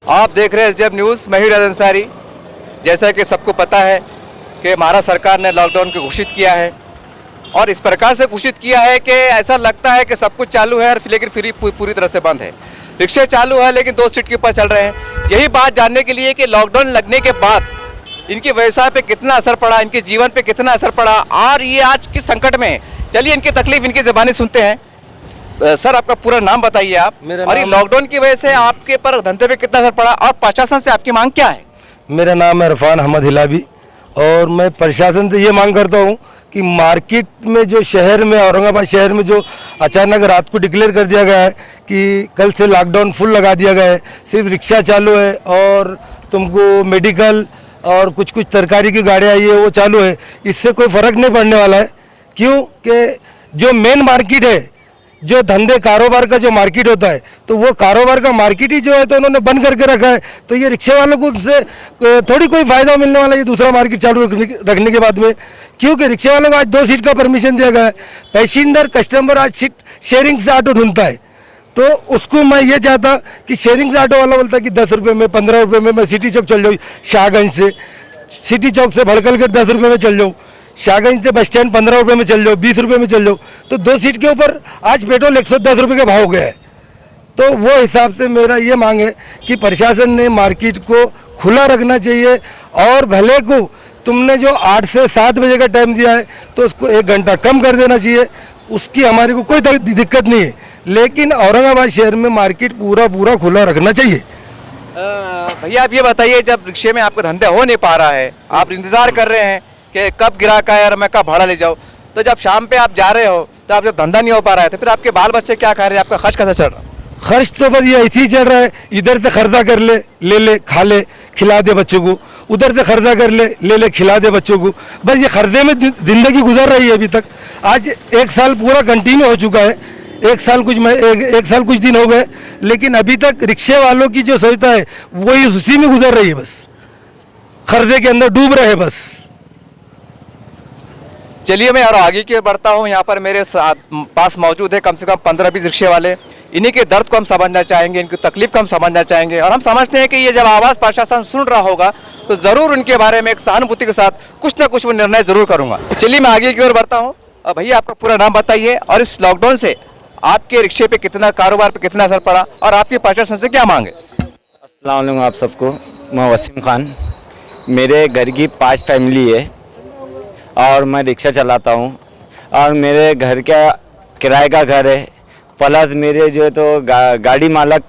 आप देख रहे हैं एसडीएफ न्यूज़। मैं हूं राज अंसारी। जैसा कि सबको पता है कि महाराष्ट्र सरकार ने लॉकडाउन को घोषित किया है और इस प्रकार से घोषित किया है कि ऐसा लगता है कि सब कुछ चालू है लेकिन फिर पूरी तरह से बंद है। रिक्शे चालू है लेकिन 2 सीट के ऊपर चल रहे हैं। यही बात जानने के लिए कि लॉकडाउन लगने के बाद इनके व्यवसाय पे कितना असर पड़ा, इनके जीवन पे कितना असर पड़ा और ये आज किस संकट में। चलिए इनकी तकलीफ इनकी ज़बानी सुनते हैं। सर, आपका पूरा नाम बताइए आप, और ये लॉकडाउन की वजह से आपके पर धंधे पे कितना असर पड़ा और प्रशासन से आपकी मांग क्या है? मेरा नाम है इरफान अहमद हिलाबी और मैं प्रशासन से ये मांग करता हूँ कि मार्केट में जो शहर में औरंगाबाद शहर में जो अचानक रात को डिक्लेयर कर दिया गया है कि कल से लॉकडाउन फुल लगा दिया गया है, सिर्फ रिक्शा चालू है और तुमको मेडिकल और कुछ तरकारी की गाड़ियाँ आई है वो चालू है, इससे कोई फ़र्क नहीं पड़ने वाला है। क्यों कि जो मेन मार्केट है, जो धंधे कारोबार का जो मार्केट होता है, तो वो कारोबार का मार्केट ही जो है तो उन्होंने बंद करके रखा है। तो ये रिक्शे वालों को उससे थोड़ी कोई फ़ायदा मिलने वाला है ये दूसरा मार्केट चालू रखने के बाद में, क्योंकि रिक्शे वालों को आज 2 सीट का परमिशन दिया गया है। पैसेंजर कस्टमर आज सीट शेयरिंग से ऑटो ढूंढता है, तो उसको मैं ये चाहता कि शेयरिंग से ऑटो वाला बोलता कि 10 रुपये में 15 रुपये में मैं सिटी चौक चल जाऊँ, शाहगंज से सिटी चौक से भड़कल कर 10 रुपये में चल जाऊँ, शाहगंज से बस स्टैंड 15 रुपये में चल जाओ, 20 रुपये में चल जाओ। तो 2 सीट के ऊपर आज पेट्रोल 110 रुपये के भाव हो गया है। तो वो हिसाब से मेरा ये मांग है कि प्रशासन ने मार्केट को खुला रखना चाहिए और भले को तुमने जो 8 से 7 बजे का टाइम दिया है तो उसको 1 घंटा कम कर देना चाहिए, उसकी हमारे को कोई दिक्कत नहीं है, लेकिन औरंगाबाद शहर में मार्केट पूरा खुला रखना चाहिए। भैया आप ये बताइए, जब रिक्शे में आपका धंधा हो नहीं पा रहा है, आप इंतज़ार कर रहे हैं कि कब ग्राहक आए और मैं कब भाड़ा ले जाऊँ, तो जब शाम पे आप जा रहे हो तो आप जब धंधा नहीं हो पा रहा है तो फिर आपके बाल बच्चे क्या खा रहे हैं, आपका खर्च कैसे चल रहा है? खर्च तो बस ये ऐसे ही चल रहा है, इधर से खर्चा कर ले खा ले खिला दे बच्चों को, उधर से खर्चा कर ले खिला दे बच्चों को, बस ये खर्चे में ज़िंदगी गुजर रही है अभी तक। आज 1 साल पूरा कंटिन्यू हो चुका है, 1 साल कुछ दिन हो गए, लेकिन अभी तक रिक्शे वालों की जो सोचता है वही उसी में गुजर रही है, बस खर्चे के अंदर डूब रहे बस। चलिए मैं और आगे की ओर बढ़ता हूँ। यहाँ पर मेरे पास मौजूद है कम से कम 15-20 रिक्शे वाले। इन्हीं के दर्द को हम समझना चाहेंगे, इनकी तकलीफ को हम समझना चाहेंगे और हम समझते हैं कि ये जब आवाज़ प्रशासन सुन रहा होगा तो ज़रूर उनके बारे में एक सहानुभूति के साथ कुछ ना कुछ वो निर्णय ज़रूर करूँगा। चलिए मैं आगे की ओर बढ़ता हूँ। भैया आपका पूरा नाम बताइए और इस लॉकडाउन से आपके रिक्शे पे कितना, कारोबार पे कितना असर पड़ा और आपकी प्रशासन से क्या मांग है? अस्सलाम वालेकुम आप सबको। मैं वसीम खान, मेरे घर की 5 फैमिली है और मैं रिक्शा चलाता हूँ और मेरे घर का किराए का घर है, प्लस मेरे जो है तो गाड़ी मालक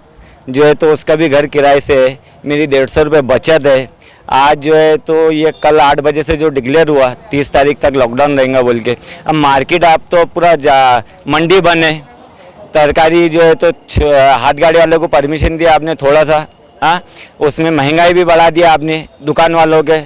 जो है तो उसका भी घर किराए से है। मेरी 150 रुपये बचत है। आज जो है तो ये कल 8 बजे से जो डिक्लेयर हुआ 30 तारीख तक लॉकडाउन रहेगा बोल के, अब मार्केट आप तो पूरा मंडी बंद है। तरकारी जो है तो हाथ गाड़ी वालों को परमिशन दिया आपने थोड़ा सा, हाँ उसमें महंगाई भी बढ़ा दिया आपने दुकान वालों के,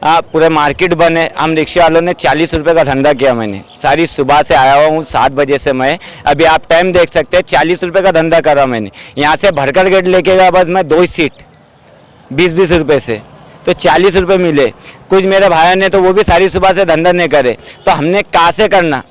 हाँ पूरे मार्केट बंद है। हम रिक्शा वालों ने 40 रुपये का धंधा किया। मैंने सारी सुबह से आया हुआ हूँ 7 बजे से, मैं अभी आप टाइम देख सकते हैं 40 रुपये का धंधा करा मैंने। यहाँ से भड़कल गेट लेके गया बस मैं 2 सीट 20-20 रुपये से, तो 40 रुपये मिले। कुछ मेरे भाइयों ने तो वो भी सारी सुबह से धंधा नहीं करे, तो हमने कहाँ से करना?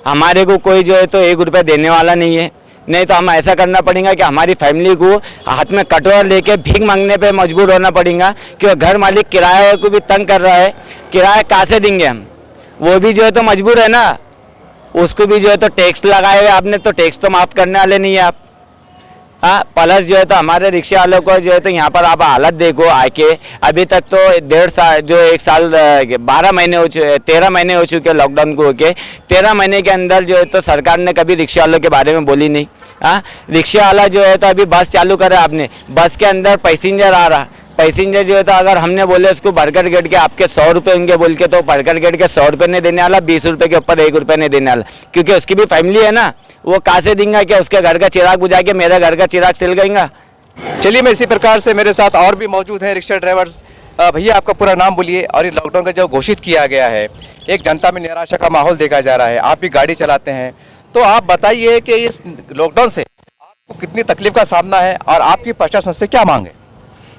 हमारे को कोई जो है तो 1 रुपये देने वाला नहीं है, नहीं तो हम ऐसा करना पड़ेगा कि हमारी फैमिली को हाथ में कटोरा लेके भीख मांगने पे मजबूर होना पड़ेगा, क्योंकि घर मालिक किराए को भी तंग कर रहा है। किराया कहाँ से देंगे हम? वो भी जो है तो मजबूर है ना, उसको भी जो है तो टैक्स लगाए हुए आपने, तो टैक्स तो माफ़ करने वाले नहीं है आप। हाँ प्लस जो है तो हमारे रिक्शे वालों को जो है तो यहाँ पर आप हालत देखो आके, अभी तक तो 1.5 साल जो 1 साल 12 महीने हो चुके 13 महीने हो चुके लॉकडाउन को होके। 13 महीने के अंदर जो है तो सरकार ने कभी रिक्शे वालों के बारे में बोली नहीं। हाँ रिक्शे वाला जो है तो अभी बस चालू करा आपने, बस के अंदर पैसेंजर आ रहा, पैसेंजर जो है तो अगर हमने बोले उसको भड़कल गेट के आपके 100 रुपये होंगे बोल के, तो भड़कल गेट के 100 रुपये नहीं देने वाला, 20 रुपये के ऊपर 1 रुपये नहीं देने वाला, क्योंकि उसकी भी फैमिली है ना। वो कहाँ से देंगे? क्या उसके घर का चिराग बुझा के मेरा घर का चिराग सिल गएगा? चलिए मैं इसी प्रकार से मेरे साथ और भी मौजूद हैं रिक्शा ड्राइवर्स। भैया आपका पूरा नाम बोलिए और ये लॉकडाउन का जो घोषित किया गया है, एक जनता में निराशा का माहौल देखा जा रहा है, आप भी गाड़ी चलाते हैं, तो आप बताइए कि इस लॉकडाउन से आपको कितनी तकलीफ का सामना है और आपकी प्रशासन से क्या मांग है?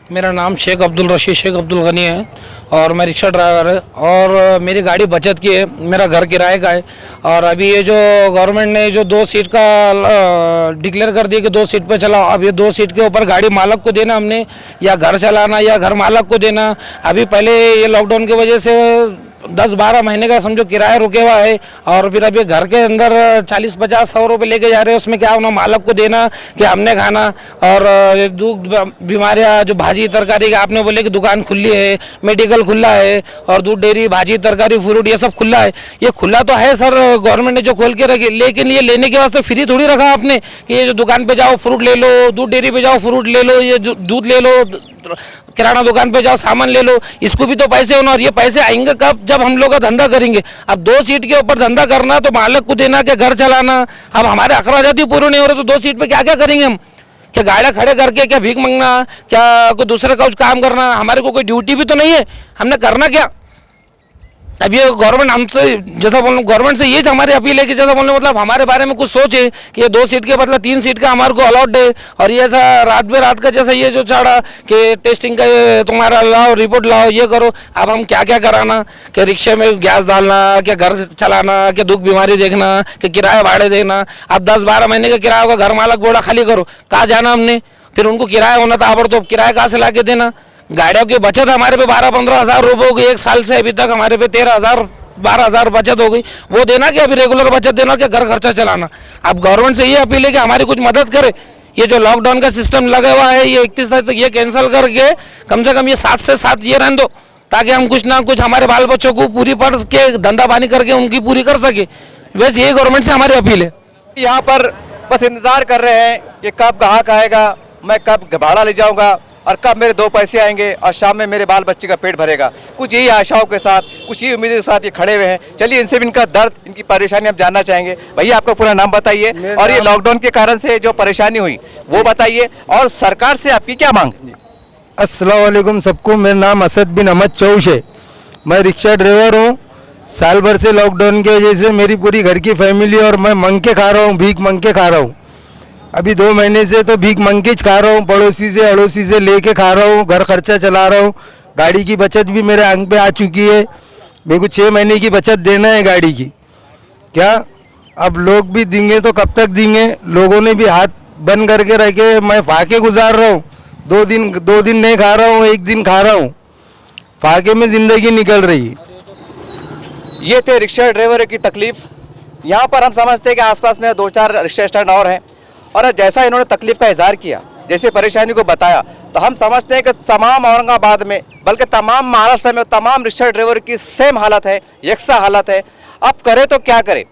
मेरा नाम शेख अब्दुल रशीद शेख अब्दुल गनी है और मैं रिक्शा ड्राइवर है और मेरी गाड़ी बचत की है, मेरा घर किराए का है। और अभी ये जो गवर्नमेंट ने जो 2 सीट का डिक्लेयर कर दिया कि 2 सीट पे चलाओ, अब ये 2 सीट के ऊपर गाड़ी मालक को देना हमने, या घर चलाना या घर मालक को देना। अभी पहले ये लॉकडाउन की वजह से 10-12 महीने का समझो किराया रुके हुआ है और फिर अभी घर के अंदर 40-50-100 रुपये लेके जा रहे हैं, उसमें क्या होना मालक को देना कि हमने खाना। और दूध बीमारियाँ जो भाजी तरकारी का आपने बोले कि दुकान खुली है, मेडिकल खुला है और दूध डेयरी भाजी तरकारी फ्रूट ये सब खुला है। ये खुला तो है सर, गवर्नमेंट ने जो खोल के रखी, लेकिन ये लेने के वास्ते फ्री थोड़ी रखा आपने कि ये जो दुकान पे जाओ फ्रूट ले लो, दूध डेयरी पे जाओ फ्रूट ले लो, ये दूध ले लो, किराना दुकान पे जाओ सामान ले लो, इसको भी तो पैसे होना। और ये पैसे आएंगे कब? जब हम लोग का धंधा करेंगे। अब 2 सीट के ऊपर धंधा करना तो मालक को देना क्या घर चलाना। अब हमारे अखराजात ही पूरे नहीं हो रहे तो 2 सीट पे क्या क्या करेंगे हम? क्या गाड़ियाँ खड़े करके क्या भीख मांगना, क्या कोई दूसरे का कुछ काम करना? हमारे को कोई ड्यूटी भी तो नहीं है, हमने करना क्या? अब ये गवर्नमेंट हमसे जैसा बोलूँ, गवर्नमेंट से ये हमारी अपील है कि जैसा बोलने मतलब हमारे बारे में कुछ सोचे कि ये 2 सीट के बदला 3 सीट का हमारे को अलाउड है। और ये ऐसा रात का जैसा ये जो चढ़ा कि टेस्टिंग का तुम्हारा लाओ, रिपोर्ट लाओ, ये करो। अब हम क्या क्या कराना कि रिक्शे में गैस डालना, क्या घर चलाना, क्या दुख बीमारी देखना, कि किराया भाड़े देना। अब 10-12 महीने का किराया होगा, घर मालक बोला खाली करो, कहाँ जाना हमने? फिर उनको किराया होना था तो किराया कहाँ से ला के देना? गाड़ियों की बचत हमारे पे 12-15 हज़ार रुपये हो गई, 1 साल से अभी तक हमारे पे 13,000-12 हज़ार बचत हो गई। वो देना कि अभी रेगुलर बचत देना कि घर खर्चा चलाना? अब गवर्नमेंट से ये अपील है कि हमारी कुछ मदद करे। ये जो लॉकडाउन का सिस्टम लगा हुआ है ये 31 तारीख तक ये कैंसिल करके कम से कम ये 7 से 7 ये रहने दो, ताकि हम कुछ ना कुछ हमारे बाल बच्चों को पूरी पढ़ के धंधा पानी करके उनकी पूरी कर सके। वैसे ये गवर्नमेंट से हमारी अपील है। यहाँ पर बस इंतजार कर रहे हैं कि कब ग्राहक आएगा, मैं कब भाड़ा ले जाऊंगा और कब मेरे 2 पैसे आएंगे और शाम में मेरे बाल बच्चे का पेट भरेगा। कुछ यही आशाओं के साथ, कुछ यही उम्मीदों के साथ ये खड़े हुए हैं। चलिए इनसे भी इनका दर्द, इनकी परेशानी हम जानना चाहेंगे। भैया आपका पूरा नाम बताइए और ये लॉकडाउन के कारण से जो परेशानी हुई वो बताइए, और सरकार से आपकी क्या मांग? अस्सलाम वालेकुम सबको। मेरा नाम असद बिन अहमद चौश है, मैं रिक्शा ड्राइवर हूँ। साल भर से लॉकडाउन की वजह से मेरी पूरी घर की फैमिली और मैं मंग के खा रहा हूँ, भीख मंग के खा रहा हूँ। अभी 2 महीने से तो भीख मंग के खा रहा हूँ, पड़ोसी से अड़ोसी से लेके खा रहा हूँ, घर खर्चा चला रहा हूँ। गाड़ी की बचत भी मेरे अंग पे आ चुकी है, मेरे को 6 महीने की बचत देना है गाड़ी की। क्या अब लोग भी देंगे तो कब तक देंगे? लोगों ने भी हाथ बंद करके रखे, मैं फाके गुजार रहा हूँ। 2 दिन नहीं खा रहा हूँ, 1 दिन खा रहा हूँ, फाके में ज़िंदगी निकल रही है। ये थे रिक्शा ड्राइवर की तकलीफ। यहाँ पर हम समझते हैं कि आसपास में 2-4 रिक्शा स्टैंड और हैं, और जैसा इन्होंने तकलीफ का इजहार किया, जैसे परेशानी को बताया, तो हम समझते हैं कि तमाम औरंगाबाद में बल्कि तमाम महाराष्ट्र में तमाम रिक्शा ड्राइवर की सेम हालत है, यकसा हालत है। अब करे तो क्या करे?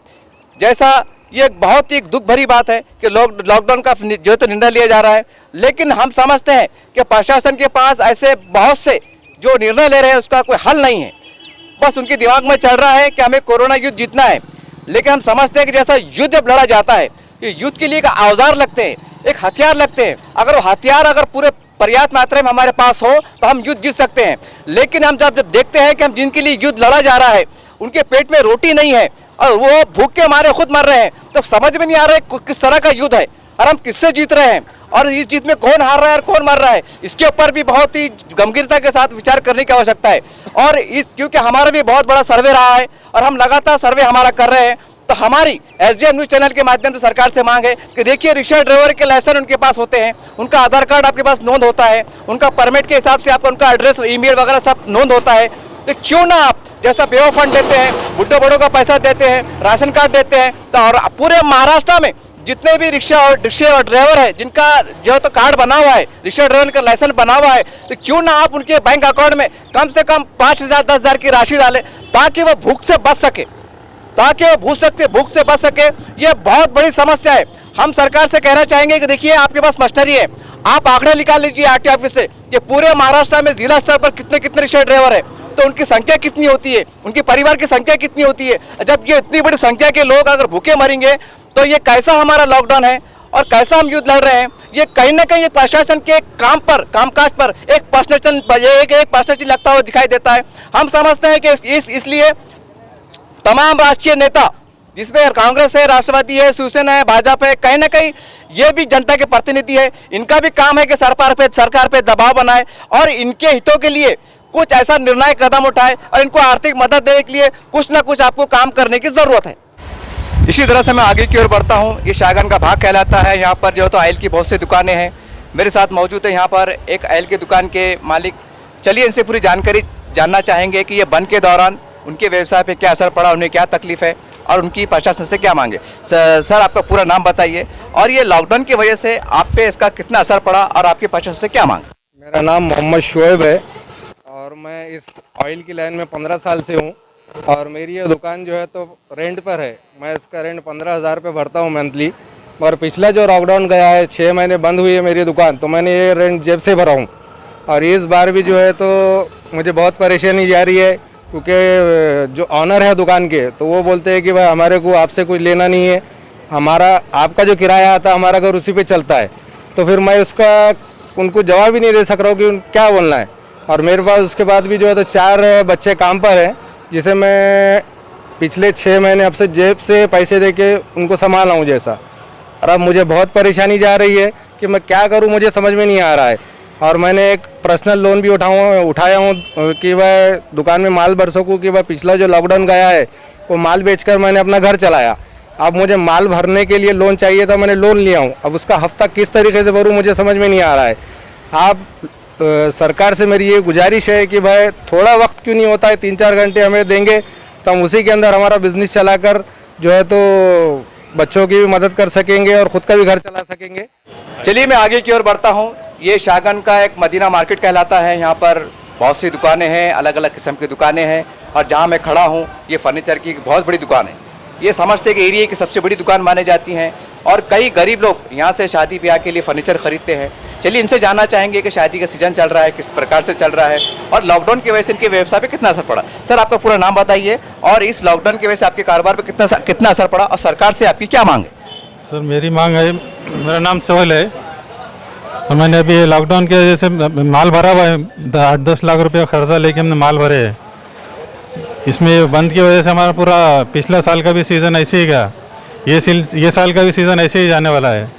जैसा ये एक बहुत ही दुख भरी बात है कि लॉकडाउन का जो तो निर्णय लिया जा रहा है, लेकिन हम समझते हैं कि प्रशासन के पास ऐसे बहुत से जो निर्णय ले रहे हैं उसका कोई हल नहीं है। बस उनके दिमाग में चल रहा है कि हमें कोरोना युद्ध जीतना है। लेकिन हम समझते हैं कि जैसा युद्ध जब लड़ा जाता है, ये युद्ध के लिए एक औजार लगते हैं, एक हथियार लगते हैं। अगर वो हथियार अगर पूरे पर्याप्त मात्रा में हमारे पास हो तो हम युद्ध जीत सकते हैं। लेकिन हम जब देखते हैं कि हम जिनके लिए युद्ध लड़ा जा रहा है उनके पेट में रोटी नहीं है और वो भूख के मारे खुद मर रहे हैं, तो समझ में नहीं आ रहा है किस तरह का युद्ध है और हम किससे जीत रहे हैं और इस जीत में कौन हार रहा है और कौन मर रहा है। इसके ऊपर भी बहुत ही गंभीरता के साथ विचार करने की आवश्यकता है। और क्योंकि हमारा भी बहुत बड़ा सर्वे रहा है और हम लगातार सर्वे हमारा कर रहे हैं, तो हमारी एसडीएम न्यूज़ चैनल के माध्यम से सरकार से मांग है कि देखिए, रिक्शा ड्राइवर के लाइसेंस उनके पास होते हैं, उनका आधार कार्ड आपके पास नोंद होता है, उनका परमिट के हिसाब से आपका उनका एड्रेस, ईमेल वगैरह सब नोंद होता है। तो क्यों ना आप जैसा पेओ फंड देते हैं, बुड्ढे बड़ों का पैसा देते हैं, राशन कार्ड देते हैं, तो और पूरे महाराष्ट्र में जितने भी रिक्शा और ड्राइवर है जिनका जो तो कार्ड बना हुआ है, रिक्शा ड्राइवर का लाइसेंस बना हुआ है, तो क्यों ना आप उनके बैंक अकाउंट में कम से कम 5,000-10,000 की राशि डालें ताकि वो भूख से बच सके, भूख से बच सके। ये बहुत बड़ी समस्या है। हम सरकार से कहना चाहेंगे कि देखिए, आपके पास मशीनरी है, आप आंकड़े निकाल लीजिए आरटी ऑफिस से कि पूरे महाराष्ट्र में जिला स्तर पर कितने रिक्शा ड्राइवर है, तो उनकी संख्या कितनी होती है, उनके परिवार की संख्या कितनी होती है। जब ये इतनी बड़ी संख्या के लोग अगर भूखे मरेंगे तो ये कैसा हमारा लॉकडाउन है और कैसा हम युद्ध लड़ रहे हैं। ये कहीं ना कहीं प्रशासन के कामकाज पर एक पर्सनल लगता हुआ दिखाई देता है। हम समझते हैं कि इसलिए तमाम राष्ट्रीय नेता जिसमें कांग्रेस है, राष्ट्रवादी है, शिवसेना है, भाजपा है, कहीं ना कहीं ये भी जनता के प्रतिनिधि है। इनका भी काम है कि सरकार पे दबाव बनाए और इनके हितों के लिए कुछ ऐसा निर्णायक कदम उठाए और इनको आर्थिक मदद देने के लिए कुछ ना कुछ आपको काम करने की जरूरत है। इसी तरह से मैं आगे की ओर बढ़ता हूँ। ये शाहगंज का भाग कहलाता है। यहाँ पर जो है तो ऑयल की बहुत सी दुकानें हैं। मेरे साथ मौजूद है यहाँ पर एक ऑयल की दुकान के मालिक। चलिए इनसे पूरी जानकारी जानना चाहेंगे कि ये बंद के दौरान उनके व्यवसाय पे क्या असर पड़ा, उन्हें क्या तकलीफ है और उनकी प्रशासन से क्या मांगे। सर आपका पूरा नाम बताइए और ये लॉकडाउन की वजह से आप पे इसका कितना असर पड़ा और आपकी प्रशासन से क्या मांग। मेरा नाम मोहम्मद शुएब है और मैं इस ऑयल की लाइन में 15 साल से हूँ और मेरी ये दुकान जो है तो रेंट पर है। मैं इसका रेंट 15,000 रुपये भरता हूँ मंथली। और पिछला जो लॉकडाउन गया है 6 महीने बंद हुई है मेरी दुकान, तो मैंने ये रेंट जेब से भरा हूँ। और इस बार भी जो है तो मुझे बहुत परेशानी जा रही है, क्योंकि जो ऑनर है दुकान के तो वो बोलते हैं कि भाई हमारे को आपसे कुछ लेना नहीं है, हमारा आपका जो किराया आता है हमारा घर उसी पे चलता है। तो फिर मैं उसका उनको जवाब ही नहीं दे सक रहा हूँ कि क्या बोलना है। और मेरे पास उसके बाद भी जो है तो 4 बच्चे काम पर हैं, जिसे मैं पिछले 6 महीने अब से जेब से पैसे दे के उनको संभाला हूँ जैसा। और अब मुझे बहुत परेशानी जा रही है कि मैं क्या करूँ, मुझे समझ में नहीं आ रहा है। और मैंने एक पर्सनल लोन भी उठाया हूँ कि वह दुकान में माल भर सकूँ, कि वह पिछला जो लॉकडाउन गया है वो माल बेचकर मैंने अपना घर चलाया। अब मुझे माल भरने के लिए लोन चाहिए था, मैंने लोन लिया हूँ। अब उसका हफ्ता किस तरीके से भरूँ मुझे समझ में नहीं आ रहा है। आप सरकार से मेरी ये गुजारिश है कि भाई थोड़ा वक्त क्यों नहीं होता है, 3-4 घंटे हमें देंगे तो हम उसी के अंदर हमारा बिजनेस चलाकर जो है तो बच्चों की भी मदद कर सकेंगे और ख़ुद का भी घर चला सकेंगे। चलिए मैं आगे की ओर बढ़ता हूँ। ये शाहगंज का एक मदीना मार्केट कहलाता है। यहाँ पर बहुत सी दुकानें हैं, अलग अलग किस्म की दुकानें हैं। और जहाँ मैं खड़ा हूँ ये फर्नीचर की बहुत बड़ी दुकान है। ये समझते कि एरिया की सबसे बड़ी दुकान मानी जाती हैं और कई गरीब लोग यहाँ से शादी ब्याह के लिए फर्नीचर खरीदते हैं। चलिए इनसे जानना चाहेंगे कि शादी का सीजन चल रहा है, किस प्रकार से चल रहा है और लॉकडाउन की वजह से इनके व्यवसाय पे कितना असर पड़ा। सर आपका पूरा नाम बताइए और इस लॉकडाउन की वजह से आपके कारोबार पे कितना असर पड़ा और सरकार से आपकी क्या मांग है। सर मेरी मांग है, मेरा नाम सोहेल है और मैंने अभी लॉकडाउन की वजह से माल भरा हुआ है। 8-10 लाख रुपये खर्चा लेके हमने माल भरे है। इसमें बंद की वजह से हमारा पूरा पिछला साल का भी सीज़न ऐसे ही गया, ये साल का भी सीज़न ऐसे ही जाने वाला है।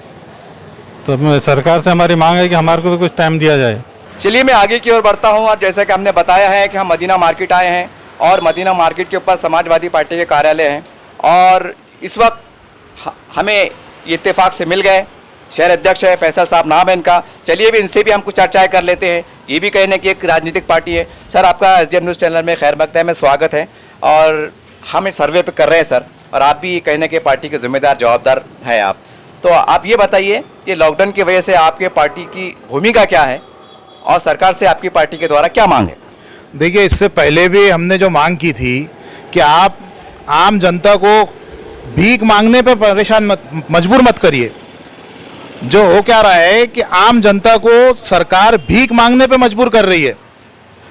तो सरकार से हमारी मांग है कि हमारे को भी कुछ टाइम दिया जाए। चलिए मैं आगे की ओर बढ़ता हूँ और जैसा कि हमने बताया है कि हम मदीना मार्केट आए हैं और मदीना मार्केट के ऊपर समाजवादी पार्टी के कार्यालय हैं और इस वक्त हमें इत्तेफाक से मिल गए। शहर अध्यक्ष है, फैसल साहब नाम है इनका। चलिए भी इनसे भी हम कुछ चर्चाएं कर लेते हैं। ये भी कहने की एक राजनीतिक पार्टी है। सर आपका SDM न्यूज़ चैनल में खैर मकदम में स्वागत है और हम इस सर्वे पे कर रहे हैं सर, और आप भी कहने के पार्टी के जिम्मेदार जवाबदार हैं आप। तो आप ये बताइए कि लॉकडाउन की वजह से आपके पार्टी की भूमिका क्या है और सरकार से आपकी पार्टी के द्वारा क्या मांग है। देखिए, इससे पहले भी हमने जो मांग की थी कि आप आम जनता को भीख मांगने पे परेशान मजबूर मत करिए। जो हो क्या रहा है कि आम जनता को सरकार भीख मांगने पे मजबूर कर रही है,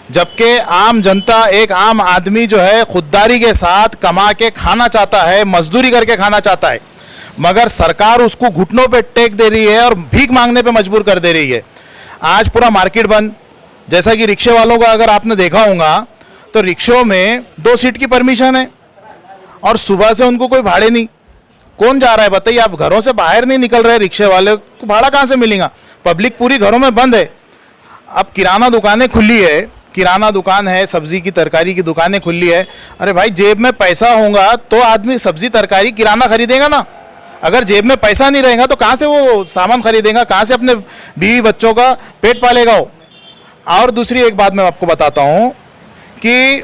जबकि आम जनता, एक आम आदमी जो है खुददारी के साथ कमा के खाना चाहता है, मजदूरी करके खाना चाहता है, मगर सरकार उसको घुटनों पे टेक दे रही है और भीख मांगने पे मजबूर कर दे रही है। आज पूरा मार्केट बंद। जैसा कि रिक्शे वालों का अगर आपने देखा होगा तो रिक्शों में 2 सीट की परमिशन है और सुबह से उनको कोई भाड़े नहीं। कौन जा रहा है बताइए? आप घरों से बाहर नहीं निकल रहे, रिक्शे वाले को भाड़ा कहाँ से मिलेगा? पब्लिक पूरी घरों में बंद है। अब किराना दुकानें खुली है, किराना दुकान है, सब्जी की तरकारी की दुकानें खुली है। अरे भाई, जेब में पैसा होगा तो आदमी सब्जी तरकारी किराना खरीदेगा ना। अगर जेब में पैसा नहीं रहेगा तो कहाँ से वो सामान खरीदेगा, कहाँ से अपने बीवी बच्चों का पेट पालेगा वो। और दूसरी एक बात मैं आपको बताता हूँ कि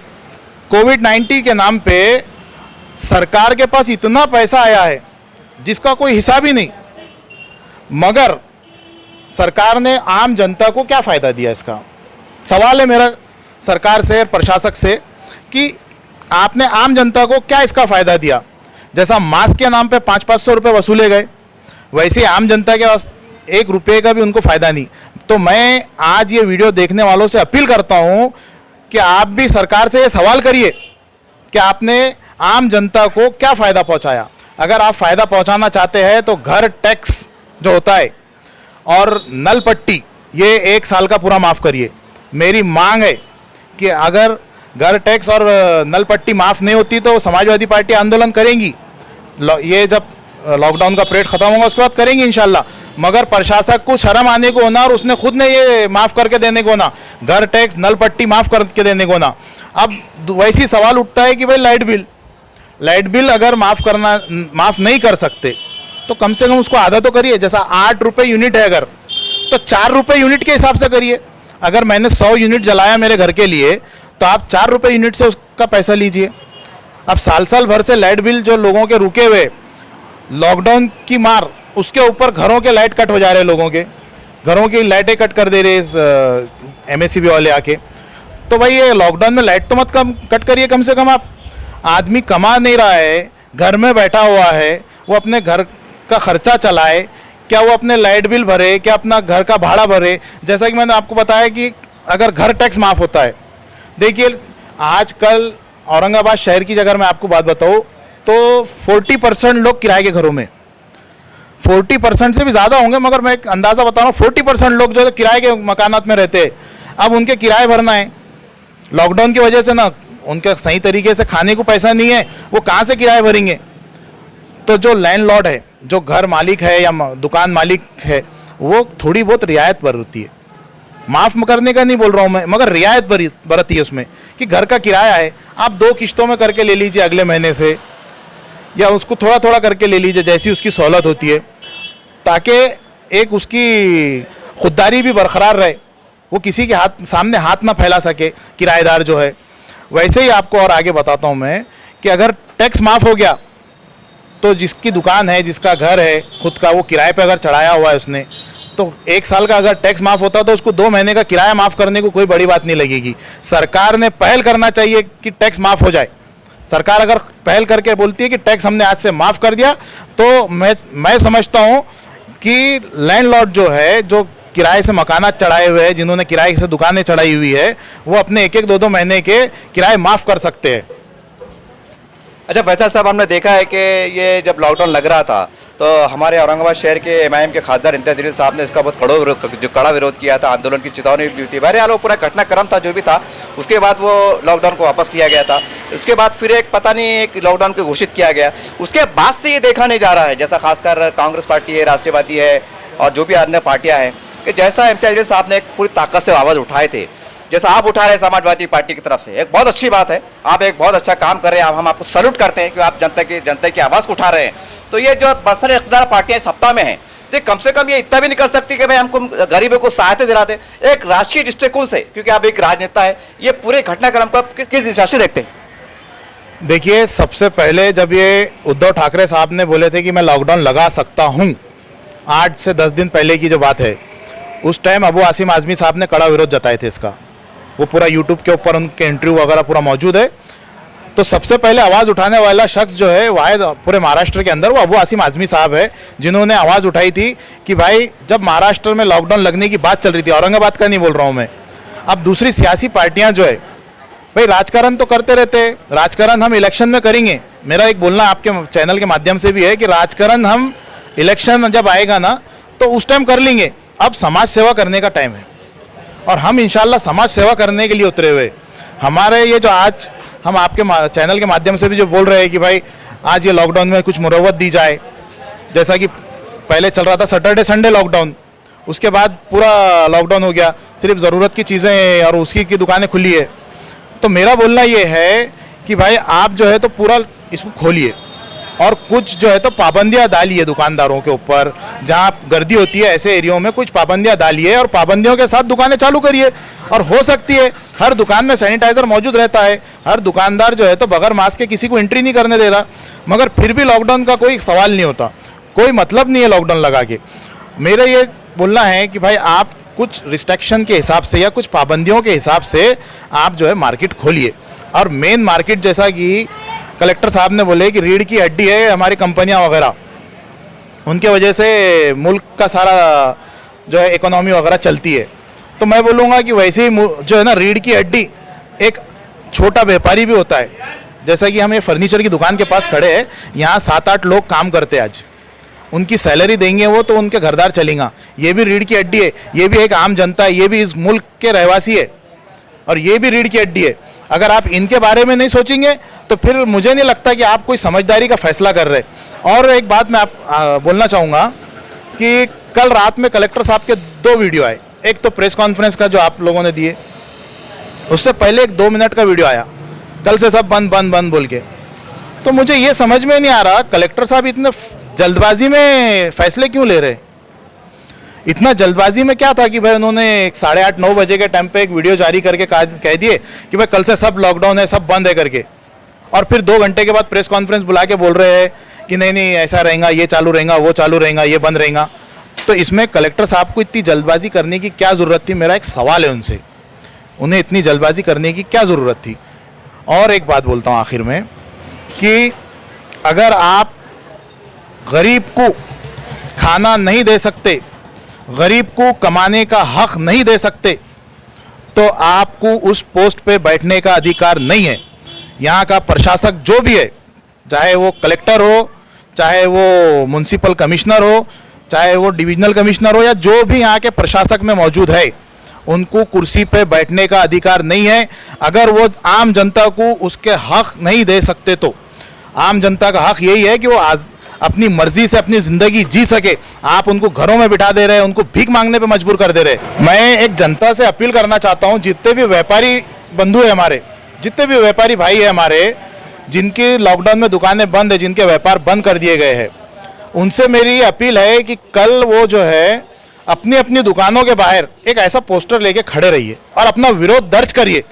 कोविड-19 के नाम पे सरकार के पास इतना पैसा आया है जिसका कोई हिसाब ही नहीं, मगर सरकार ने आम जनता को क्या फ़ायदा दिया? इसका सवाल है मेरा सरकार से, प्रशासक से, कि आपने आम जनता को क्या इसका फ़ायदा दिया? जैसा मास्क के नाम पे 500-500 रुपये वसूले गए, वैसे आम जनता के पास 1 रुपये का भी उनको फ़ायदा नहीं। तो मैं आज ये वीडियो देखने वालों से अपील करता हूँ कि आप भी सरकार से ये सवाल करिए कि आपने आम जनता को क्या फ़ायदा पहुँचाया। अगर आप फ़ायदा पहुँचाना चाहते हैं तो घर टैक्स जो होता है और नल पट्टी, ये 1 साल का पूरा माफ़ करिए। मेरी मांग है कि अगर घर टैक्स और नल पट्टी माफ़ नहीं होती तो समाजवादी पार्टी आंदोलन करेंगी। ये जब लॉकडाउन का पीरियड ख़त्म होगा उसके बाद करेंगे इंशाल्लाह। मगर प्रशासक को शर्म आने को ना, और उसने खुद ने ये माफ़ करके देने को ना, घर टैक्स नल पट्टी माफ़ करके देने को ना। अब वैसी सवाल उठता है कि भाई लाइट बिल अगर माफ़ नहीं कर सकते तो कम से कम उसको आधा तो करिए। जैसा 8 रुपये यूनिट है अगर, तो 4 रुपये यूनिट के हिसाब से करिए। अगर मैंने 100 यूनिट जलाया मेरे घर के लिए तो आप 4 रुपये यूनिट से उसका पैसा लीजिए। अब साल भर से लाइट बिल जो लोगों के रुके हुए, लॉकडाउन की मार, उसके ऊपर घरों के लाइट कट हो जा रहे, लोगों के घरों की लाइटें कट कर दे रहे MSCB वाले आके। तो भाई ये लॉकडाउन में लाइट तो मत कट करिए कम से कम। आप आदमी कमा नहीं रहा है, घर में बैठा हुआ है, वो अपने घर का खर्चा चलाए, क्या वो अपने लाइट बिल भरे, क्या अपना घर का भाड़ा भरे। जैसा कि मैंने आपको बताया कि अगर घर टैक्स माफ़ होता है, देखिए आजकल औरंगाबाद शहर की अगर मैं आपको बात बताऊँ तो 40% लोग किराए के घरों में, 40% से भी ज़्यादा होंगे, मगर मैं एक अंदाज़ा बता रहा हूँ, 40% लोग जो किराए के मकानात में रहते हैं, अब उनके किराए भरना है। लॉकडाउन की वजह से ना उनके सही तरीके से खाने को पैसा नहीं है, वो कहाँ से किराए भरेंगे। तो जो लैंडलॉर्ड है, जो घर मालिक है या दुकान मालिक है, वो थोड़ी बहुत रियायत बरतती है। माफ़ करने का नहीं बोल रहा हूँ मैं, मगर रियायत बरती है उसमें कि घर का किराया है, आप 2 किस्तों में करके ले लीजिए अगले महीने से, या उसको थोड़ा थोड़ा करके ले लीजिए जैसी उसकी सहूलत होती है, ताकि एक उसकी खुददारी भी बरकरार रहे, वो किसी के सामने हाथ ना फैला सके किराएदार जो है। वैसे ही आपको और आगे बताता हूँ मैं कि अगर टैक्स माफ़ हो गया तो जिसकी दुकान है, जिसका घर है खुद का, वो किराए पे अगर चढ़ाया हुआ है उसने, तो 1 साल का अगर टैक्स माफ़ होता तो उसको 2 महीने का किराया माफ़ करने को कोई बड़ी बात नहीं लगेगी। सरकार ने पहल करना चाहिए कि टैक्स माफ़ हो जाए। सरकार अगर पहल करके बोलती है कि टैक्स हमने आज से माफ़ कर दिया, तो मैं समझता हूँ कि लैंडलॉर्ड जो है, जो किराए से मकानात चढ़ाए हुए हैं, जिन्होंने किराए से दुकानें चढ़ाई हुई है, वो अपने 1-1, 2-2 महीने के किराए माफ़ कर सकते हैं। अच्छा फैसल साहब, हमने देखा है कि ये जब लॉकडाउन लग रहा था तो हमारे औरंगाबाद शहर के MIM के खासदार इम्तियाज़ जलील साहब ने इसका बहुत कड़ा विरोध किया था, आंदोलन की चेतावनी भी दी थी। बहरहाल वो पूरा घटनाक्रम था जो भी था, उसके बाद वो लॉकडाउन को वापस लिया गया था। उसके बाद फिर एक पता नहीं एक लॉकडाउन को घोषित किया गया। उसके बाद से ये देखा नहीं जा रहा है, जैसा खासकर कांग्रेस पार्टी है, राष्ट्रवादी है और जो भी अन्य पार्टियाँ हैं, कि जैसा इम्तियाज़ जलील साहब ने एक पूरी ताकत से आवाज़ उठाए थे, जैसा आप उठा रहे हैं समाजवादी पार्टी की तरफ से, एक बहुत अच्छी बात है। आप एक बहुत अच्छा काम कर रहे हैं, हम आपको सैल्यूट करते हैं कि आप जनता की आवाज़ को उठा रहे हैं। तो ये जो बरसर इक़्तिदार पार्टियाँ सत्ता में हैं, तो कम से कम ये इतना भी नहीं कर सकती कि भाई हमको गरीबों को सहायता दिलाते एक राजकीय दृष्टिकोण से, क्योंकि आप एक राजनेता है। ये पूरे घटनाक्रम को किस दिशा से देखते हैं? देखिए, सबसे पहले जब ये उद्धव ठाकरे साहब ने बोले थे कि मैं लॉकडाउन लगा सकता हूँ, 8 से 10 दिन पहले की जो बात है, उस टाइम अबू आसिम आज़मी साहब ने कड़ा विरोध जताए थे इसका। वो पूरा यूट्यूब के ऊपर उनके इंटरव्यू वगैरह पूरा मौजूद है। तो सबसे पहले आवाज़ उठाने वाला शख्स जो है वाहिद पूरे महाराष्ट्र के अंदर, वो अबू आसिम आज़मी साहब है, जिन्होंने आवाज़ उठाई थी कि भाई जब महाराष्ट्र में लॉकडाउन लगने की बात चल रही थी, औरंगाबाद का नहीं बोल रहा हूँ मैं, अब दूसरी सियासी पार्टियाँ जो है भाई राजकारण तो करते रहते, राजकारण हम इलेक्शन में करेंगे। मेरा एक बोलना आपके चैनल के माध्यम से भी है कि राजकारण हम इलेक्शन जब आएगा ना तो उस टाइम कर लेंगे। अब समाज सेवा करने का टाइम है और हम इंशाल्लाह समाज सेवा करने के लिए उतरे हुए। हमारे ये जो आज हम आपके चैनल के माध्यम से भी जो बोल रहे हैं कि भाई आज ये लॉकडाउन में कुछ मुरव्वत दी जाए, जैसा कि पहले चल रहा था सैटरडे संडे लॉकडाउन, उसके बाद पूरा लॉकडाउन हो गया, सिर्फ ज़रूरत की चीज़ें और उसकी की दुकानें खुली है। तो मेरा बोलना ये है कि भाई आप जो है तो पूरा इसको खोलिए और कुछ जो है तो पाबंदियां डालिए दुकानदारों के ऊपर, जहाँ गर्दी होती है ऐसे एरियो में कुछ पाबंदियां डालिए और पाबंदियों के साथ दुकानें चालू करिए। और हो सकती है हर दुकान में सैनिटाइज़र मौजूद रहता है, हर दुकानदार जो है तो बगैर मास्क के किसी को एंट्री नहीं करने दे रहा, मगर फिर भी लॉकडाउन का कोई सवाल नहीं होता, कोई मतलब नहीं है लॉकडाउन लगा के। मेरा ये बोलना है कि भाई आप कुछ रिस्ट्रिक्शन के हिसाब से या कुछ पाबंदियों के हिसाब से आप जो है मार्केट खोलिए। और मेन मार्केट जैसा कि कलेक्टर साहब ने बोले कि रीढ़ की हड्डी है हमारी कंपनियां वगैरह, उनके वजह से मुल्क का सारा जो है इकोनॉमी वगैरह चलती है। तो मैं बोलूँगा कि वैसे ही जो है ना रीढ़ की हड्डी एक छोटा व्यापारी भी होता है। जैसा कि हम ये फर्नीचर की दुकान के पास खड़े हैं, यहाँ 7-8 लोग काम करते हैं आज, उनकी सैलरी देंगे वो तो उनके घरदार चलेगा। ये भी रीढ़ की हड्डी है, ये भी एक आम जनता है, ये भी इस मुल्क के रहवासी है और ये भी रीढ़ की हड्डी है। अगर आप इनके बारे में नहीं सोचेंगे तो फिर मुझे नहीं लगता कि आप कोई समझदारी का फैसला कर रहे हैं। और एक बात मैं बोलना चाहूँगा कि कल रात में कलेक्टर साहब के 2 वीडियो आए। एक तो प्रेस कॉन्फ्रेंस का जो आप लोगों ने दिए, उससे पहले एक 2 मिनट का वीडियो आया, कल से सब बंद बंद बंद बोल के। तो मुझे ये समझ में नहीं आ रहा कलेक्टर साहब इतने जल्दबाजी में फैसले क्यों ले रहे। इतना जल्दबाजी में क्या था कि भाई उन्होंने 8:30-9 बजे के टाइम पे एक वीडियो जारी करके कह दिए कि भाई कल से सब लॉकडाउन है, सब बंद है करके, और फिर 2 घंटे के बाद प्रेस कॉन्फ्रेंस बुला के बोल रहे हैं कि नहीं नहीं ऐसा रहेगा, ये चालू रहेगा, वो चालू रहेगा, ये बंद रहेगा। तो इसमें कलेक्टर साहब को इतनी जल्दबाजी करने की क्या ज़रूरत थी, मेरा एक सवाल है उनसे, उन्हें इतनी जल्दबाजी करने की क्या ज़रूरत थी। और एक बात बोलता हूँ आखिर में कि अगर आप गरीब को खाना नहीं दे सकते, गरीब को कमाने का हक नहीं दे सकते, तो आपको उस पोस्ट पे बैठने का अधिकार नहीं है। यहाँ का प्रशासक जो भी है, चाहे वो कलेक्टर हो, चाहे वो म्युनिसिपल कमिश्नर हो, चाहे वो डिविजनल कमिश्नर हो, या जो भी यहाँ के प्रशासक में मौजूद है, उनको कुर्सी पे बैठने का अधिकार नहीं है। अगर वो आम जनता को उसके हक नहीं दे सकते तो आम जनता का हक यही है कि वो आज अपनी मर्जी से अपनी ज़िंदगी जी सके। आप उनको घरों में बिठा दे रहे हैं, उनको भीख मांगने पे मजबूर कर दे रहे हैं। मैं एक जनता से अपील करना चाहता हूँ, जितने भी व्यापारी बंधु हैं हमारे, जितने भी व्यापारी भाई हैं हमारे, जिनकी लॉकडाउन में दुकानें बंद है, जिनके व्यापार बंद कर दिए गए हैं, उनसे मेरी अपील है कि कल वो जो है अपनी अपनी दुकानों के बाहर एक ऐसा पोस्टर लेके खड़े रहिए और अपना विरोध दर्ज करिए।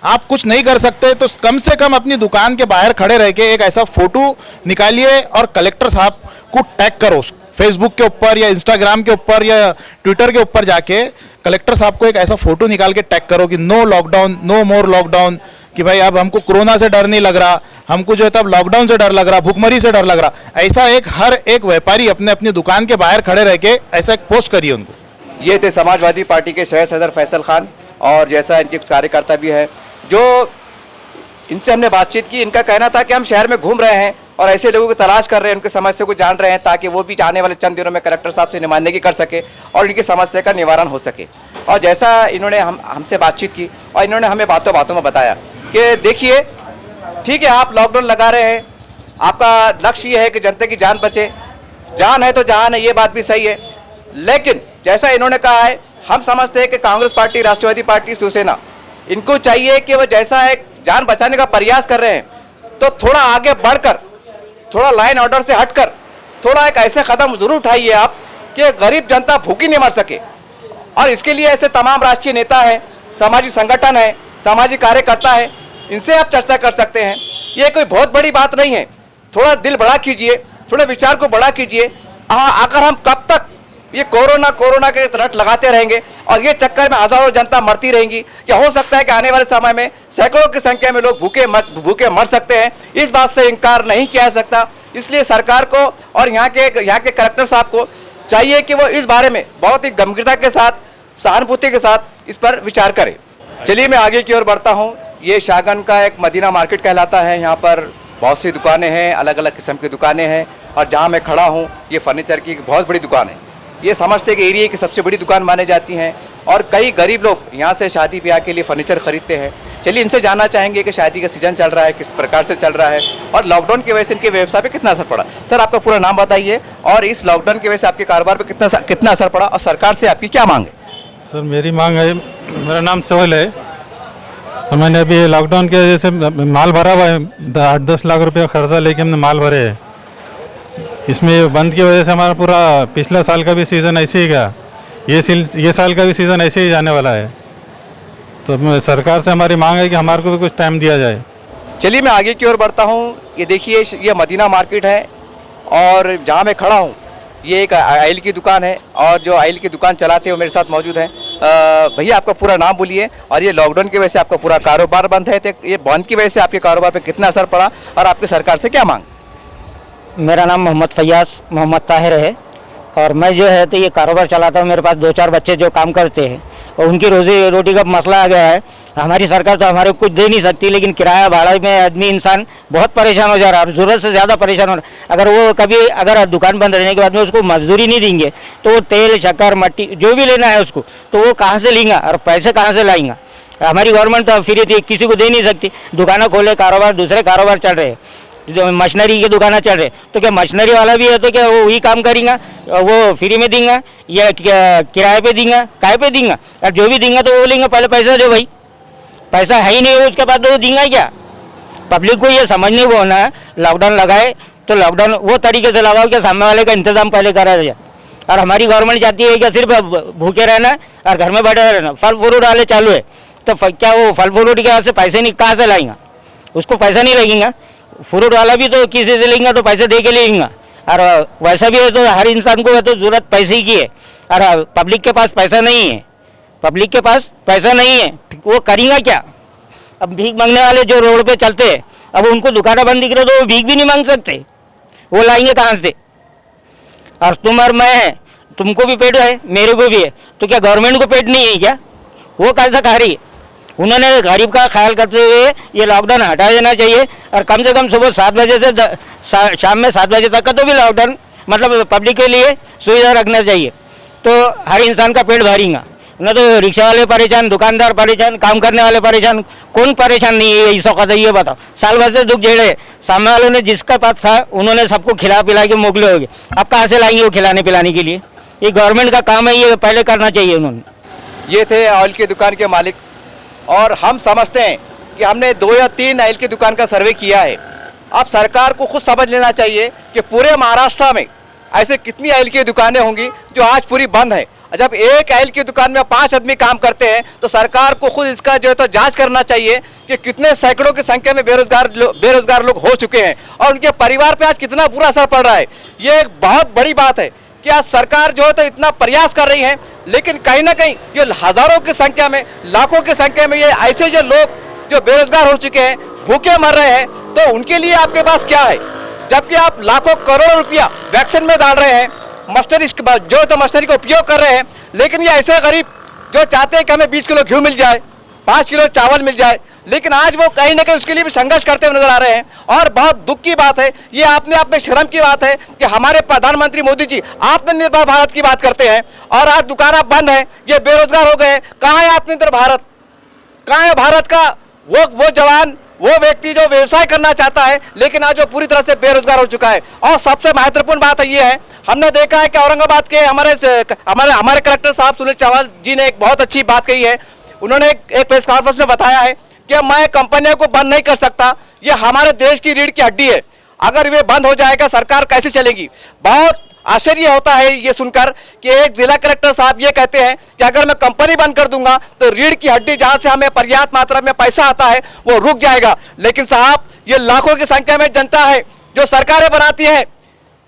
आप कुछ नहीं कर सकते तो कम से कम अपनी दुकान के बाहर खड़े रह के एक ऐसा फोटो निकालिए और कलेक्टर साहब को टैग करो, फेसबुक के ऊपर या इंस्टाग्राम के ऊपर या ट्विटर के ऊपर जाके कलेक्टर साहब को एक ऐसा फोटो निकाल के टैग करो कि नो लॉकडाउन, नो मोर लॉकडाउन, कि भाई अब हमको कोरोना से डर नहीं लग रहा, हमको जो है तब लॉकडाउन से डर लग रहा, भूखमरी से डर लग रहा। ऐसा एक हर एक व्यापारी अपने अपनी दुकान के बाहर खड़े रह के ऐसा एक पोस्ट करिए उनको। ये थे समाजवादी पार्टी के शहर सदर फैसल खान, और जैसा इनके कार्यकर्ता भी है, जो इनसे हमने बातचीत की, इनका कहना था कि हम शहर में घूम रहे हैं और ऐसे लोगों की तलाश कर रहे हैं, उनकी समस्या को जान रहे हैं, ताकि वो भी आने वाले चंद दिनों में कलेक्टर साहब से नुमाइंदगी कर सके और इनकी समस्या का निवारण हो सके। और जैसा इन्होंने हमसे बातचीत की और इन्होंने हमें बातों बातों में बताया कि देखिए ठीक है, आप लॉकडाउन लगा रहे हैं, आपका लक्ष्य ये है कि जनता की जान बचे, जान है तो जहान है, ये बात भी सही है। लेकिन जैसा इन्होंने कहा है, हम समझते हैं कि कांग्रेस पार्टी, राष्ट्रवादी पार्टी, शिवसेना, इनको चाहिए कि वो जैसा एक जान बचाने का प्रयास कर रहे हैं तो थोड़ा आगे बढ़कर, थोड़ा लाइन ऑर्डर से हटकर थोड़ा एक ऐसे कदम जरूर उठाइए आप कि गरीब जनता भूखी नहीं मर सके। और इसके लिए ऐसे तमाम राष्ट्रीय नेता हैं, सामाजिक संगठन है, सामाजिक कार्यकर्ता है, इनसे आप चर्चा कर सकते हैं। ये कोई बहुत बड़ी बात नहीं है, थोड़ा दिल बड़ा कीजिए, थोड़ा विचार को बड़ा कीजिए। अगर हम कब तक ये कोरोना के रट लगाते रहेंगे और ये चक्कर में हजारों जनता मरती रहेंगी, क्या हो सकता है कि आने वाले समय में सैकड़ों की संख्या में लोग भूखे मर सकते हैं। इस बात से इनकार नहीं किया जा सकता। इसलिए सरकार को और यहाँ के कलेक्टर साहब को चाहिए कि वो इस बारे में बहुत ही गंभीरता के साथ, सहानुभूति के साथ इस पर विचार करें। चलिए मैं आगे की ओर बढ़ता हूँ। ये शाहगंज का एक मदीना मार्केट कहलाता है। यहाँ पर बहुत सी दुकानें हैं, अलग अलग किस्म की दुकानें हैं, और जहाँ मैं खड़ा हूँ ये फर्नीचर की बहुत बड़ी दुकान है। ये समझते कि एरिया की सबसे बड़ी दुकान मानी जाती हैं, और कई गरीब लोग यहाँ से शादी ब्याह के लिए फर्नीचर खरीदते हैं। चलिए इनसे जानना चाहेंगे कि शादी का सीजन चल रहा है, किस प्रकार से चल रहा है, और लॉकडाउन की वजह से इनके व्यवसाय पे कितना असर पड़ा। सर, आपका पूरा नाम बताइए, और इस लॉकडाउन की वजह से आपके कारोबार पे कितना असर पड़ा, और सरकार से आपकी क्या मांग है? सर, मेरी मांग है, मेरा नाम सोहेल है, और मैंने अभी लॉकडाउन की वजह से माल भरा हुआ है, 8-10 लाख रुपये खर्चा लेके हमने माल भरे है। इसमें बंद की वजह से हमारा पूरा पिछला साल का भी सीज़न ऐसे ही गया, ये साल का भी सीज़न ऐसे ही जाने वाला है। तो सरकार से हमारी मांग है कि हमारे को भी कुछ टाइम दिया जाए। चलिए मैं आगे की ओर बढ़ता हूँ। ये देखिए, ये मदीना मार्केट है, और जहाँ मैं खड़ा हूँ ये एक ऑयल की दुकान है, और जो ऑयल की दुकान चलाते हैं वो मेरे साथ मौजूद हैं। भैया, आपका पूरा नाम बोलिए, और ये लॉकडाउन की वजह से आपका पूरा कारोबार बंद है, तो ये बंद की वजह से आपके कारोबार पे कितना असर पड़ा, और आपकी सरकार से क्या मांग? मेरा नाम मोहम्मद फैयाज मोहम्मद ताहिर है, और मैं जो है तो ये कारोबार चलाता हूँ। मेरे पास 2-4 बच्चे जो काम करते हैं, और उनकी रोजी रोटी का मसला आ गया है। हमारी सरकार तो हमारे कुछ दे नहीं सकती, लेकिन किराया भाड़ा में आदमी इंसान बहुत परेशान हो जा रहा है, और ज़रूरत से ज़्यादा परेशान हो रहा है। अगर वो कभी अगर दुकान बंद रहने के बाद में उसको मजदूरी नहीं देंगे तो वो तेल, शक्कर, मट्टी जो भी लेना है उसको, तो वो कहाँ से लेंगे और पैसे कहाँ से लाएंगे? हमारी गवर्नमेंट तो फ्री थी, किसी को दे नहीं सकती। दुकानें खोले, कारोबार, दूसरे कारोबार चल रहे हैं, जो मशीनरी की दुकानें चल रहे, तो क्या मशीनरी वाला भी है तो क्या वो वही काम करेंगे, वो फ्री में देंगे या किराए पे देंगे, काय पे देंगे? और जो भी देंगे तो वो लेंगे, पहले पैसा दो भाई, पैसा है ही नहीं उसके बाद तो देंगे क्या? पब्लिक को ये समझने को होना है, लॉकडाउन लगाए तो लॉकडाउन वो तरीके से लगाओ कि सामने वाले का इंतजाम पहले करा जाए। और हमारी गवर्नमेंट चाहती है कि सिर्फ भूखे रहना और घर में बैठे रहना। फल फ्रूट वाले चालू है तो क्या वो फल फ्रूट के यहाँ से पैसे नहीं कहाँ से लाएंगे? उसको पैसा नहीं लगेगा। फ्रूट वाला भी तो किसी से लेंगे तो पैसे दे के लेंगे, और वैसा भी है तो हर इंसान को है तो जरूरत पैसे की है, और पब्लिक के पास पैसा नहीं है, पब्लिक के पास पैसा नहीं है, वो करेंगे क्या? अब भीख मांगने वाले जो रोड पे चलते हैं, अब उनको दुकानें बंद दिख रहे तो वो भीख भी नहीं मांग सकते, वो लाएंगे कहाँ से? और तुम और मैं है, तुमको भी पेट है मेरे को भी है, तो क्या गवर्नमेंट को पेट नहीं है क्या? वो कैसा खा रही है? उन्होंने गरीब का ख्याल करते हुए ये लॉकडाउन हटा देना चाहिए, और कम से कम सुबह 7 बजे से शाम में 7 बजे तक का तो भी लॉकडाउन मतलब पब्लिक के लिए सुविधा रखना चाहिए, तो हर इंसान का पेट भरेगा। न तो रिक्शा वाले परेशान, दुकानदार परेशान, काम करने वाले परेशान, कौन परेशान नहीं है इस वक्त? ये बताओ, साल भर से दुख झेले, सामने वालों ने जिसका पास था उन्होंने सबको खिला पिला के मोकले हो गए, अब कहाँ से लाएंगे वो खिलाने पिलाने के लिए? ये गवर्नमेंट का काम है, ये पहले करना चाहिए उन्होंने। ये थे ऑयल की दुकान के मालिक, और हम समझते हैं कि हमने 2 या 3 ऑयल की दुकान का सर्वे किया है। अब सरकार को खुद समझ लेना चाहिए कि पूरे महाराष्ट्र में ऐसे कितनी ऑयल की दुकानें होंगी जो आज पूरी बंद है। जब एक ऑयल की दुकान में 5 आदमी काम करते हैं तो सरकार को खुद इसका जो है तो जांच करना चाहिए कि कितने सैकड़ों की संख्या में बेरोजगार लोग हो चुके हैं और उनके परिवार पे आज कितना बुरा असर पड़ रहा है। ये एक बहुत बड़ी बात है कि आज सरकार जो है तो इतना प्रयास कर रही है, लेकिन कहीं ना कहीं ये हजारों की संख्या में, लाखों की संख्या में ये ऐसे जो लोग जो बेरोजगार हो चुके हैं, भूखे मर रहे हैं, तो उनके लिए आपके पास क्या है? जबकि आप लाखों करोड़ों रुपया वैक्सीन में डाल रहे हैं, मशीनरी जो तो मशीनरी का उपयोग कर रहे हैं, लेकिन ये ऐसे गरीब जो चाहते हैं कि हमें 20 किलो घी मिल जाए, 5 किलो चावल मिल जाए, लेकिन आज वो कहीं ना कहीं उसके लिए भी संघर्ष करते हुए नजर आ रहे हैं। और बहुत दुख की बात है, ये अपने आप में शर्म की बात है कि हमारे प्रधानमंत्री मोदी जी आत्मनिर्भर भारत की बात करते हैं और आज दुकानें बंद है, ये बेरोजगार हो गए। कहाँ है आत्मनिर्भर भारत? कहाँ है भारत का वो जवान, वो व्यक्ति जो व्यवसाय करना चाहता है, लेकिन आज वो पूरी तरह से बेरोजगार हो चुका है। और सबसे महत्वपूर्ण बात ये है, हमने देखा है कि औरंगाबाद के हमारे कलेक्टर साहब सुनील चौहान जी ने एक बहुत अच्छी बात कही है। उन्होंने एक प्रेस कॉन्फ्रेंस में बताया है कि मैं कंपनियों को बंद नहीं कर सकता, ये हमारे देश की रीढ़ की हड्डी है, अगर ये बंद हो जाएगा सरकार कैसे चलेगी? बहुत आश्चर्य होता है ये सुनकर कि एक जिला कलेक्टर साहब ये कहते हैं कि अगर मैं कंपनी बंद कर दूंगा तो रीढ़ की हड्डी जहां से हमें पर्याप्त मात्रा में पैसा आता है वो रुक जाएगा। लेकिन साहब, ये लाखों की संख्या में जनता है जो सरकारें बनाती है,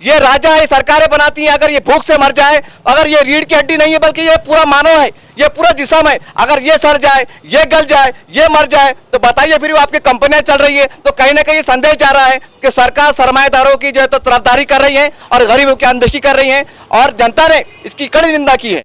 ये राजा है, सरकारें बनाती हैं। अगर ये भूख से मर जाए, अगर ये रीढ़ की हड्डी नहीं है बल्कि ये पूरा मानव है, ये पूरा जिस्म है, अगर ये सड़ जाए, ये गल जाए, ये मर जाए, तो बताइए फिर वो आपकी कंपनियां चल रही है? तो कहीं ना कहीं संदेश जा रहा है कि सरकार सरमाएदारों की जो है तो तरफदारी कर रही है और गरीबों की अनदेखी कर रही है, और जनता ने इसकी कड़ी निंदा की है।